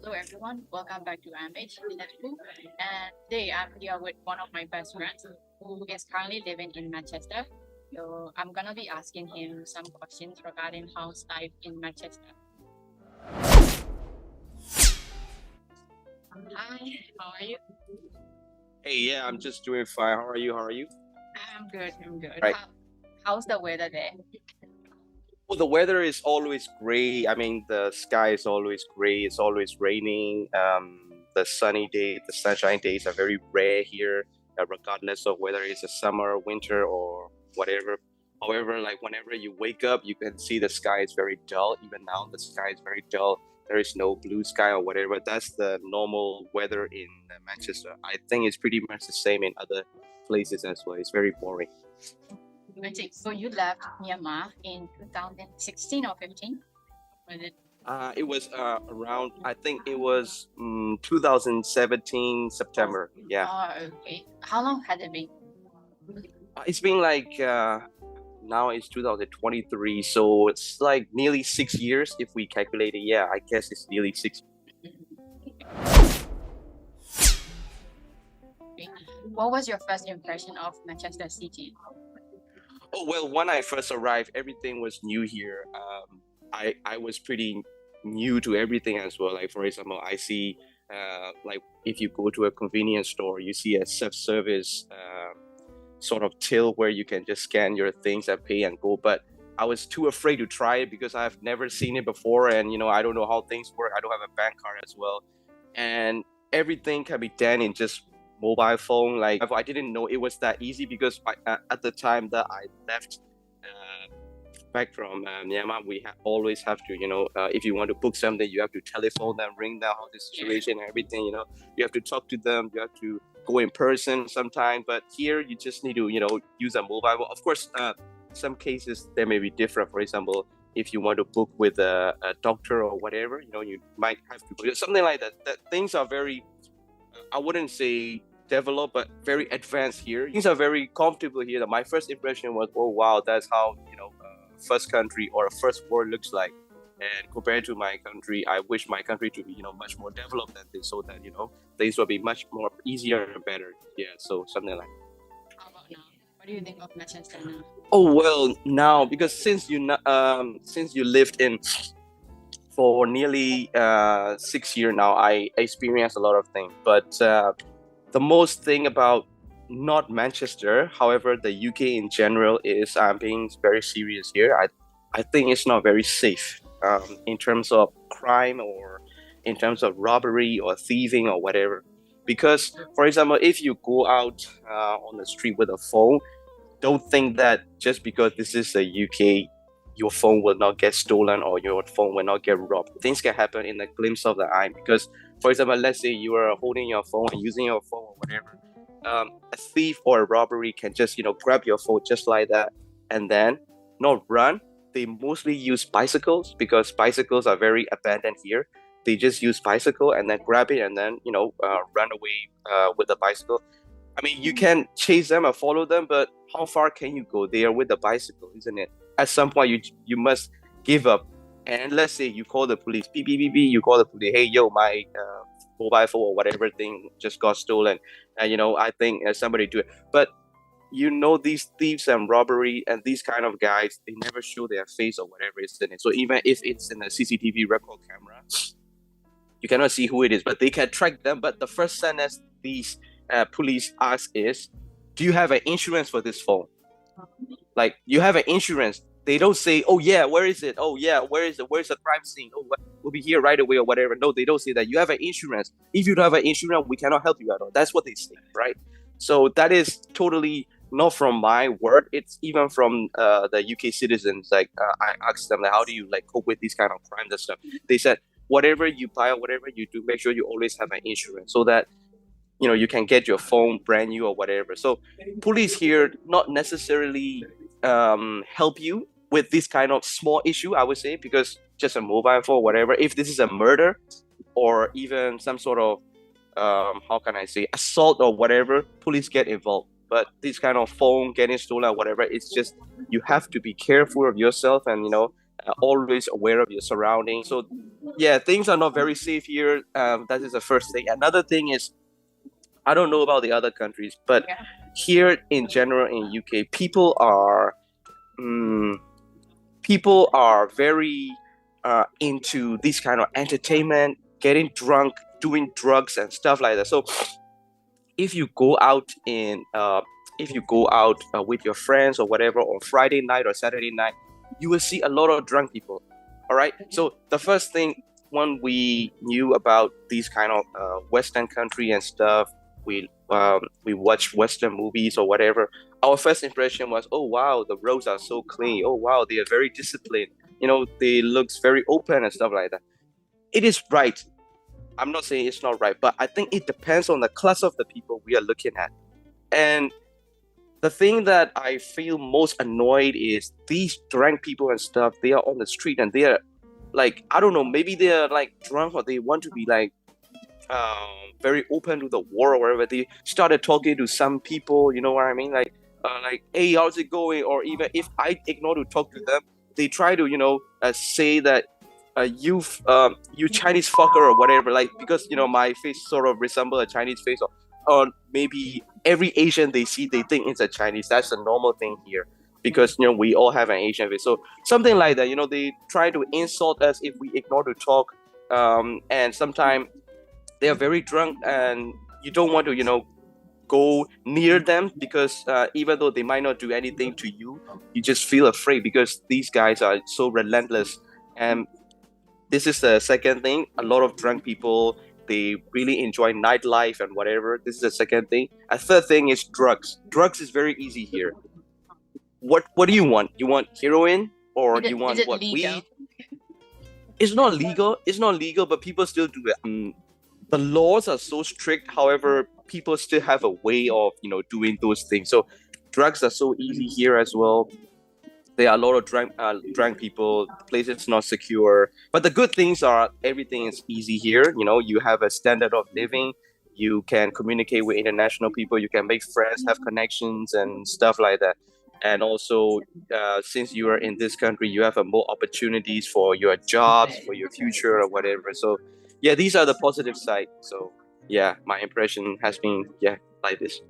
Hello everyone, welcome back to MH Liverpool. And today I'm here with one of my best friends who is currently living in Manchester. So I'm gonna be asking him some questions regarding house life in Manchester. Hi, how are you? Hey, yeah, I'm just doing fine. How are you? How are you? I'm good, I'm good. Right. How's the weather there? Well, the weather is always gray. I mean, the sky is always gray. It's always raining. The sunny day, the sunshine days are very rare here, regardless of whether it's a summer, winter, or whatever. However, like whenever you wake up, you can see the sky is very dull. Even now, the sky is very dull. There is no blue sky or whatever. That's the normal weather in Manchester. I think it's pretty much the same in other places as well. It's very boring. I see. So you left Myanmar in 2016 or 15? Was it? It was around, I think it was 2017 September. Yeah. Oh, okay. How long had it been? It's been like now it's 2023, so it's like nearly 6 years if we calculate it. Yeah, I guess it's nearly 6. What was your first impression of Manchester City? Oh well, when I first arrived, everything was new here. I was pretty new to everything as well. Like for example, I see like if you go to a convenience store, you see a self-service sort of till where you can just scan your things and pay and go. But I was too afraid to try it because I've never seen it before, and I don't know how things work. I don't have a bank card as well, and everything can be done in just mobile phone. Like I didn't know it was that easy because at the time that I left back from Myanmar, we always have to, if you want to book something, you have to telephone them, ring down the situation and everything. You have to talk to them, you have to go in person sometime. But here, you just need to, use a mobile. Of course, some cases they may be different. For example, if you want to book with a doctor or whatever, you might have to something like that. That things are very, I wouldn't say developed, but very advanced here. Things are very comfortable here. My first impression was, oh wow, that's how first country or a first world looks like. And compared to my country, I wish my country to be much more developed than this, so that things will be much more easier and better. Yeah, so something like. How about now? What do you think of Manchester now? Oh well, now because since you lived in for nearly 6 years now, I experienced a lot of things. But the most thing about not Manchester, however, the UK in general is I'm being very serious here. I think it's not very safe in terms of crime or in terms of robbery or thieving or whatever. Because, for example, if you go out on the street with a phone, don't think that just because this is the UK, your phone will not get stolen or your phone will not get robbed. Things can happen in a glimpse of the eye. Because, for example, let's say you are holding your phone and using your phone or whatever. A thief or a robbery can just grab your phone just like that and then not run. They mostly use bicycles because bicycles are very abandoned here. They just use bicycle and then grab it and then run away with the bicycle. I mean, you can chase them or follow them, but how far can you go? They are with the bicycle, isn't it? At some point, you must give up. And let's say you call the police, beep, beep, beep, beep, you call the police, hey, yo, my mobile phone or whatever thing just got stolen. And, I think somebody do it. But, these thieves and robbery and these kind of guys, they never show their face or whatever, isn't it? So even if it's in a CCTV record camera, you cannot see who it is, but they can track them. But the first sentence these police ask is, do you have an insurance for this phone? Like, you have an insurance. They don't say, oh yeah, where is it? Oh yeah, where is it? Where's the crime scene? Oh, we'll be here right away or whatever. No, they don't say that. You have an insurance. If you don't have an insurance, we cannot help you at all. That's what they say, right? So that is totally not from my word. It's even from the UK citizens. Like I asked them, like, how do you cope with these kind of crimes and stuff? They said, whatever you buy or whatever you do, make sure you always have an insurance so that you can get your phone brand new or whatever. So police here not necessarily help you with this kind of small issue, I would say, because just a mobile phone or whatever. If this is a murder or even some sort of how can I say, assault or whatever, police get involved. But this kind of phone getting stolen or whatever, it's just you have to be careful of yourself and always aware of your surroundings. So yeah, things are not very safe here. That is the first thing. Another thing is, I don't know about the other countries, but Yeah. here in general in UK, people are very into this kind of entertainment, getting drunk, doing drugs and stuff like that. So if you go out with your friends or whatever on Friday night or Saturday night, you will see a lot of drunk people. All right. So the first thing when we knew about these kind of Western country and stuff, we watch Western movies or whatever. Our first impression was, oh wow, the roads are so clean. Oh wow, they are very disciplined. They looks very open and stuff like that. It is right. I'm not saying it's not right, but I think it depends on the class of the people we are looking at. And the thing that I feel most annoyed is these drunk people and stuff. They are on the street and they are like, I don't know, maybe they are like drunk or they want to be like very open to the war or whatever. They started talking to some people, you know what I mean? Like, hey, how's it going? Or even if I ignore to talk to them, they try to, say that you Chinese fucker or whatever, like, because my face sort of resemble a Chinese face, or maybe every Asian they see they think it's a Chinese. That's a normal thing here because we all have an Asian face. So something like that, they try to insult us if we ignore to talk, and sometimes they are very drunk and you don't want to go near them because even though they might not do anything to you, you just feel afraid because these guys are so relentless. And this is the second thing. A lot of drunk people, they really enjoy nightlife and whatever. This is the second thing. A third thing is drugs. Drugs is very easy here. What do you want? You want heroin or Is you it- want is it what, legal? weed? It's not legal. It's not legal, but people still do it. The laws are so strict. However, people still have a way of doing those things. So drugs are so easy here as well. There are a lot of drunk people. The place is not secure. But the good things are everything is easy here. You have a standard of living. You can communicate with international people. You can make friends, have connections, and stuff like that. And also, since you are in this country, you have more opportunities for your jobs, for your future, or whatever. So, yeah, these are the positive side. So, yeah, my impression has been like this.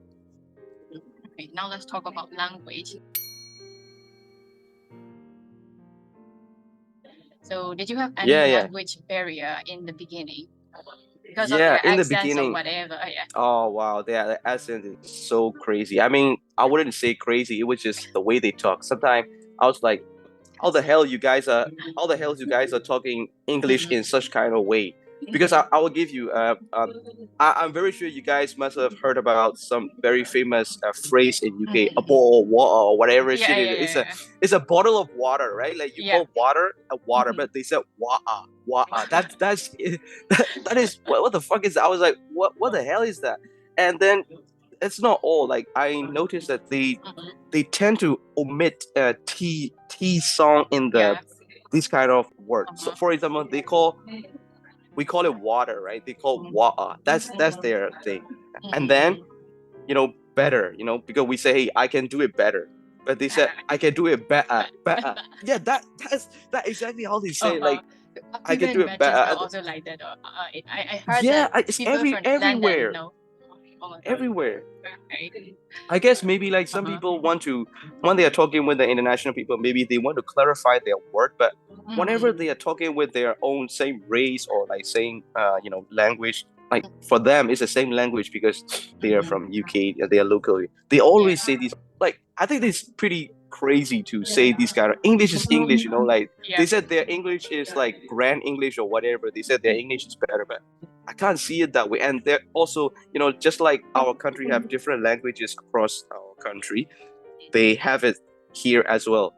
Okay, now let's talk about language. So did you have any Yeah, yeah. language barrier in the beginning? Because of Yeah, their in the accents or beginning. whatever. Yeah. Oh wow, the accent is so crazy. I mean, I wouldn't say crazy. It was just the way they talk. Sometimes I was like, how the hell you guys are talking English in such kind of way? Because I will give you I'm very sure you guys must have heard about some very famous phrase in UK, a bottle of water or whatever Yeah, shit it is. It's a bottle of water, right? Like you Yeah. call water a water, Mhm. but they said water. That's that is what the fuck is that? I was like, what the hell is that? And then it's not all. Like I noticed that they tend to omit t song in Yeah. these kind of words. So Uh-huh. for example, we call it water, right? They call Mhm. water. That's their thing. And then better, because we say, hey, I can do it better. But they said I can do it better. Yeah, that's exactly how they say it. Like I can Even do it better. Manchester also like that. I heard Yeah, that it's people from everywhere. London, oh my God. Everywhere. Okay. I guess maybe like some people want to, when they are talking with the international people, maybe they want to clarify their word, but whenever they are talking with their own same race or like same language, like for them it's the same language because they are from UK, they are locally. They always say these, like I think it's pretty crazy to say these kind of English is English, like Yeah. they said their English is like grand English or whatever. They said their English is better, but I can't see it that way. And they're also, just like our country have different languages across our country, they have it here as well.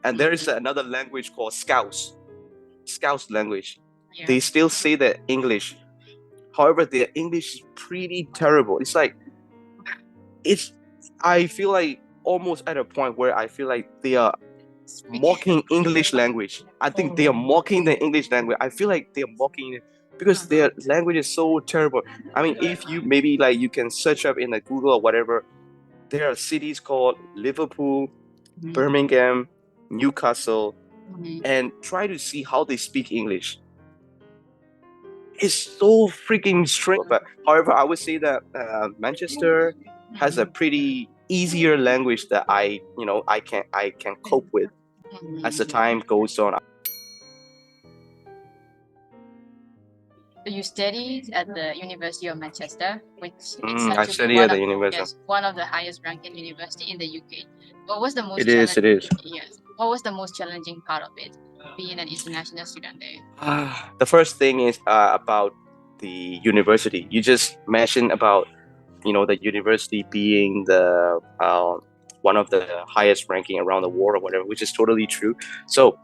And there is another language called Scouse language. Yeah. They still say that English. However, their English is pretty terrible. It's like, I feel like almost at a point where I feel like they are mocking English language. I think they are mocking the English language. I feel like they are mocking it because their language is so terrible. I mean, if you maybe like you can search up in the Google or whatever, there are cities called Liverpool, Birmingham, Newcastle, and try to see how they speak English. It's so freaking strange. But however, I would say that Manchester has a pretty easier language that I can cope with as the time goes on. So you studied at the University of Manchester, which is said I to be study one at the of, university. yes, one of the highest ranking university in the UK. What was the most It is. It is. Yes. What was the most challenging part of it, being an international student there? The first thing is about the university. You just mentioned about the university being the one of the highest ranking around the world or whatever, which is totally true. So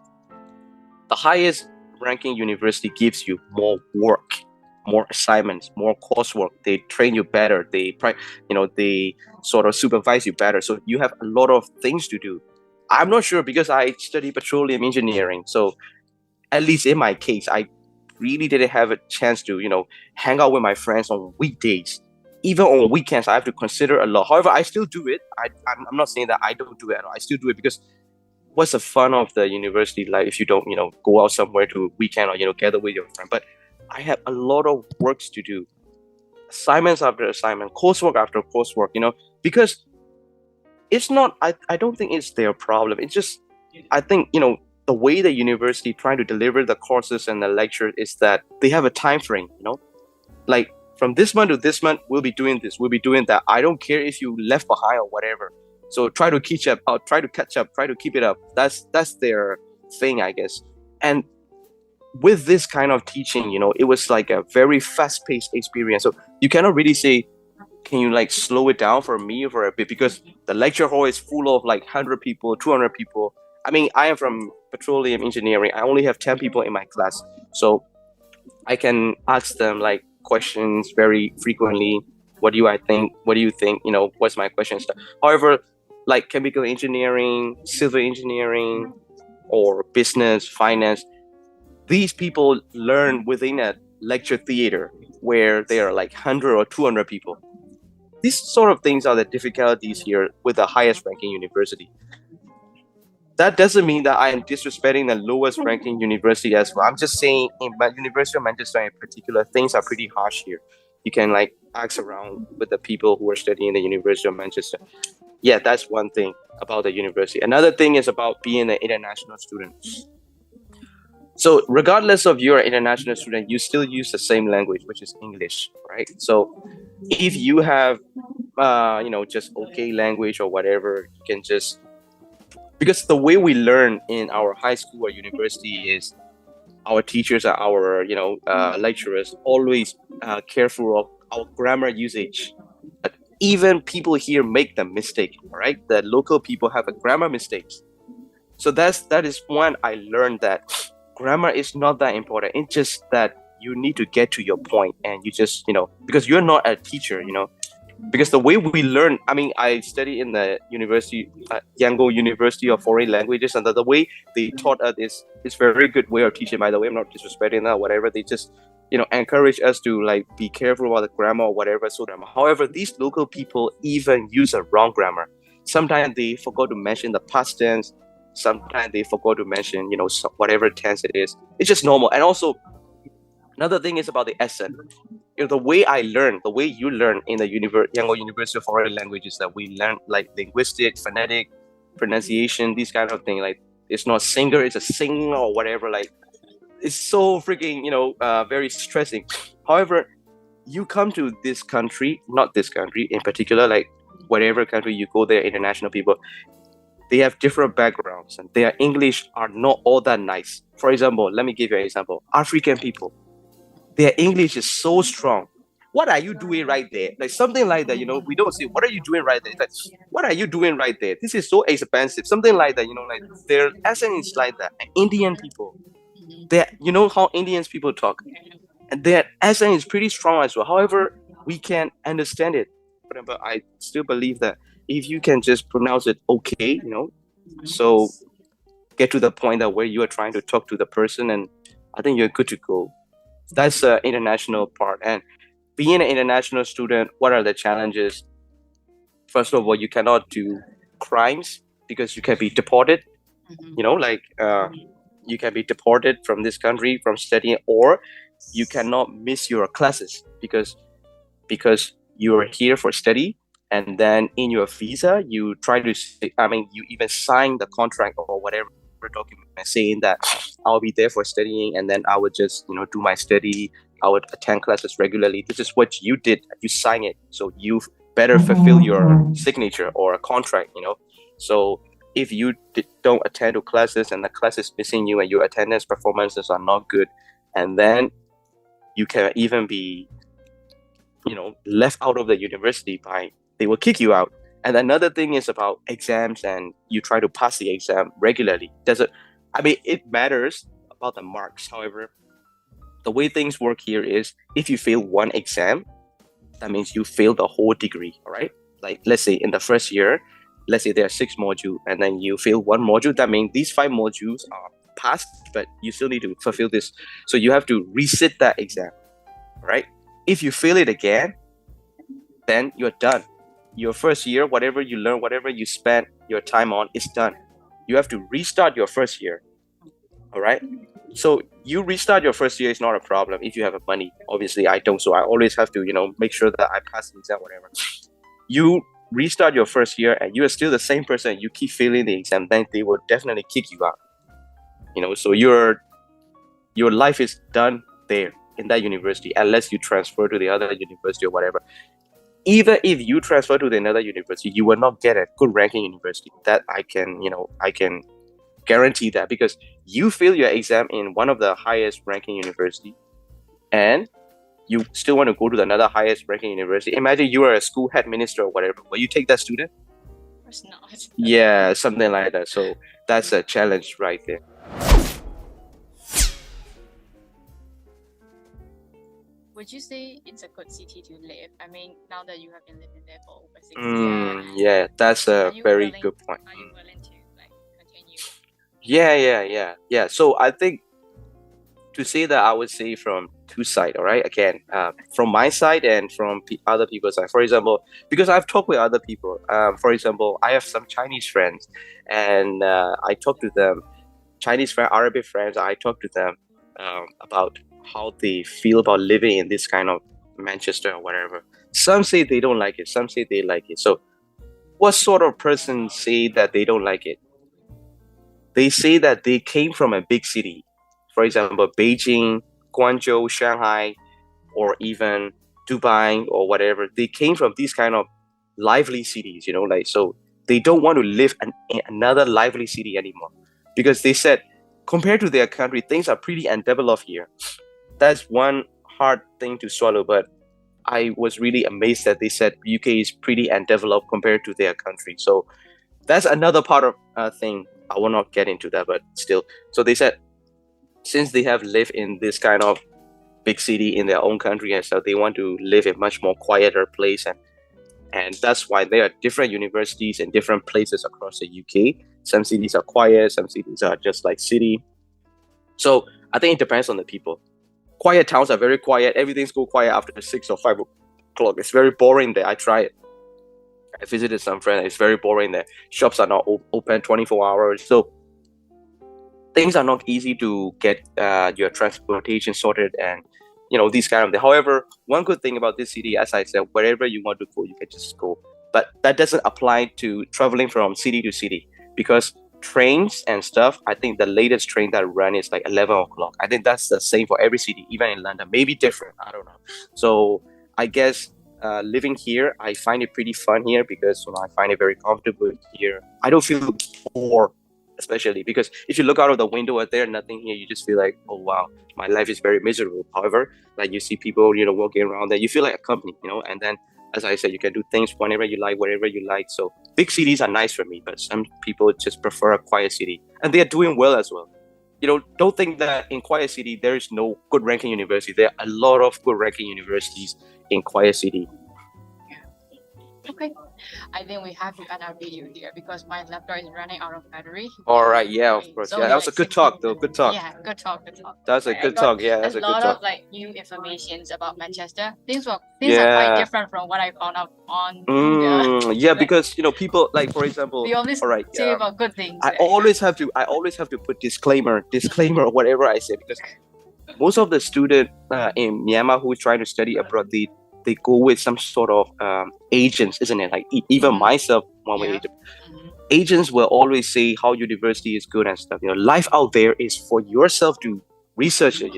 the highest ranking university gives you more work, more assignments, more coursework. They train you better. They sort of supervise you better. So you have a lot of things to do. I'm not sure because I study petroleum engineering. So at least in my case, I really didn't have a chance to hang out with my friends on weekdays. Even on weekends, I have to consider a lot. However, I still do it. I'm not saying that I don't do it at all. I still do it because what's the fun of the university life if you don't go out somewhere to weekend or gather with your friend? But I have a lot of works to do, assignments after assignment, coursework after coursework, because it's not, I don't think it's their problem. It's just, I think the way the university trying to deliver the courses and the lecture is that they have a time frame, like from this month to this month we'll be doing this, we'll be doing that. I don't care if you left behind or whatever. So try to catch up, try to catch up, try to keep it up. That's their thing, I guess. And with this kind of teaching, it was like a very fast-paced experience. So you cannot really say, can you like slow it down for me for a bit? Because the lecture hall is full of like 100 people, 200 people. I mean, I am from petroleum engineering. I only have 10 people in my class. So I can ask them like questions very frequently. What do I think? What do you think? What's my question? Stuff. However, like chemical engineering, civil engineering, or business, finance, these people learn within a lecture theater where there are like 100 or 200 people. These sort of things are the difficulties here with the highest ranking university. That doesn't mean that I am disrespecting the lowest ranking university as well. I'm just saying in University of Manchester in particular, things are pretty harsh here. You can like ask around with the people who are studying in the University of Manchester. Yeah, that's one thing about the university. Another thing is about being an international student. So regardless of you're an international student, you still use the same language, which is English, right? So if you have, just okay language or whatever, you can just, because the way we learn in our high school or university is our teachers and our, lecturers always careful of our grammar usage. But even people here make the mistake, right? The local people have a grammar mistakes. So that is one I learned that grammar is not that important. It's just that you need to get to your point and you just, because you're not a teacher, because the way we learn, I mean, I study in the university, Yangon University of Foreign Languages, and the way they taught us is very good way of teaching, by the way. I'm not disrespecting that, whatever. They just, encourage us to like be careful about the grammar or whatever. So, however, these local people even use a wrong grammar. Sometimes they forgot to mention the past tense. Sometimes they forgot to mention, whatever tense it is. It's just normal. And also, another thing is about the accent. The way I learn, the way you learn in the Yangon University of Foreign Languages, that we learn like linguistic, phonetic, pronunciation, these kind of things. Like it's not singer, it's a sing or whatever. Like it's so freaking, very stressing. However, you come to this country, not this country in particular, like whatever country you go there, international people, they have different backgrounds and their English are not all that nice. For example, let me give you an example. African people, their English is so strong. What are you doing right there? Like something like that, we don't say, what are you doing right there? Like, what are you doing right there? This is so expensive. Something like that, like their accent is like that. And Indian people, you know how Indians people talk, and their accent is pretty strong as well. However, we can understand it. But I still believe that if you can just pronounce it okay, so get to the point that where you are trying to talk to the person, and I think you're good to go. That's the international part. And being an international student, what are the challenges? First of all, you cannot do crimes because you can be deported. You can be deported from this country from studying, or you cannot miss your classes because you are here for study, and then in your visa you try to you even sign the contract or whatever document saying that I'll be there for studying, and then I would just do my study. I would attend classes regularly. This is what you did. You sign it, so you better fulfill your signature or a contract. So if you don't attend to classes and the class is missing you and your attendance performances are not good, and then you can even be left out of the university they will kick you out. And another thing is about exams, and you try to pass the exam regularly. It matters about the marks. However, the way things work here is if you fail one exam, that means you fail the whole degree. All right, like let's say in the first year, let's say there are 6 modules, and then you fail one module. That means these 5 modules are passed, but you still need to fulfill this. So you have to resit that exam. Right? If you fail it again, then you're done. Your first year, whatever you learn, whatever you spend your time on, is done. You have to restart your first year. All right? So you restart your first year is not a problem if you have money. Obviously, I don't. So I always have to, make sure that I pass the exam, whatever. You restart your first year and you are still the same person. You keep failing the exam, then they will definitely kick you out. So your life is done there in that university, unless you transfer to the other university or whatever. Even if you transfer to another university, you will not get a good ranking university. That I can guarantee that, because you fail your exam in one of the highest ranking university and you still want to go to another highest ranking university. Imagine you are a school head minister or whatever. Will you take that student? Of course not. Yeah, something like that. So that's a challenge right there. Would you say it's a good city to live? I mean, now that you have been living there for over 6 years. Yeah, that's a very good point. Are you willing to continue? Yeah. So I think to say that, I would say from 2 sides. All right. Again, from my side and from other people's side. For example, because I've talked with other people. For example, I have some Chinese friends, and I talk to them. Chinese friends, Arabic friends. I talk to them about how they feel about living in this kind of Manchester or whatever. Some say they don't like it. Some say they like it. So what sort of person say that they don't like it? They say that they came from a big city. For example, Beijing, Guangzhou, Shanghai, or even Dubai or whatever. They came from these kind of lively cities, so they don't want to live in another lively city anymore, because they said compared to their country, things are pretty undeveloped here. That's one hard thing to swallow, but I was really amazed that they said UK is pretty undeveloped compared to their country. So that's another part of thing. I will not get into that, but still. So they said since they have lived in this kind of big city in their own country and stuff, they want to live in much more quieter place, and that's why there are different universities in different places across the UK. Some cities are quiet, some cities are just like city. So I think it depends on the people. Quiet towns are very quiet. Everything's go quiet after 6 or 5 o'clock. It's very boring there. I tried it. I visited some friends. It's very boring there. Shops are not open 24 hours. So things are not easy to get your transportation sorted and these kind of things. However, one good thing about this city, as I said, wherever you want to go, you can just go. But that doesn't apply to traveling from city to city, because trains and stuff, I think the latest train that run is like 11 o'clock. I think that's the same for every city, even in London. Maybe different, I don't know. So I guess living here, I find it pretty fun here, because I find it very comfortable here. I don't feel bored, especially because if you look out of the window and there's nothing here, you just feel like, oh wow, my life is very miserable. However, like you see people walking around there, you feel like a company, and then as I said, you can do things whenever you like, wherever you like. So big cities are nice for me, but some people just prefer a quiet city, and they are doing well as well. Don't think that in quiet city there is no good ranking university. There are a lot of good ranking universities in quiet city. Okay, I think we have to end our video here because my laptop is running out of battery. All right, yeah, of course. Yeah, that was a good talk, though. Good talk. Yeah, good talk. That's a good talk. Yeah, that's a good talk. A lot of new informations about Manchester. Things are quite different from what I found out on. Yeah, because people, like, for example, we always say about good things. I always have to put disclaimer or whatever I say, because most of the student in Myanmar who try to study abroad, they go with some sort of agents, isn't it? Like even myself, one way agents will always say how university is good and stuff. Life out there is for yourself to research it.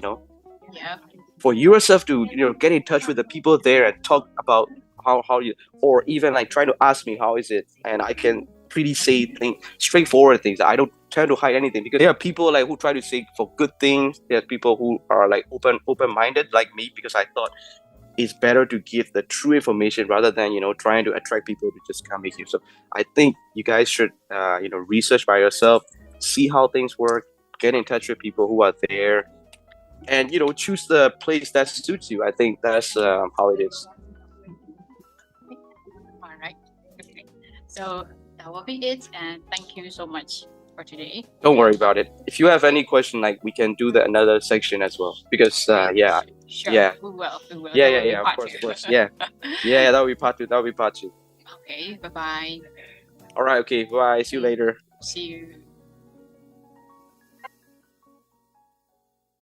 Yeah. For yourself to get in touch with the people there and talk about how you, or even like try to ask me how is it, and I can pretty say things, straightforward things. I don't try to hide anything, because there are people like who try to say for good things. There are people who are like open-minded like me, because I thought it's better to give the true information rather than trying to attract people to just come here. So I think you guys should research by yourself, see how things work, get in touch with people who are there, and choose the place that suits you. I think that's how it is. All right. Okay. So that will be it, and thank you so much for today. Don't worry about it. If you have any question, like we can do another section as well, because yeah. Sure. Yeah. We will. Yeah, of course. Yeah. Yeah, that'll be part two. Okay, bye-bye. All right, okay, bye. See you later. See you.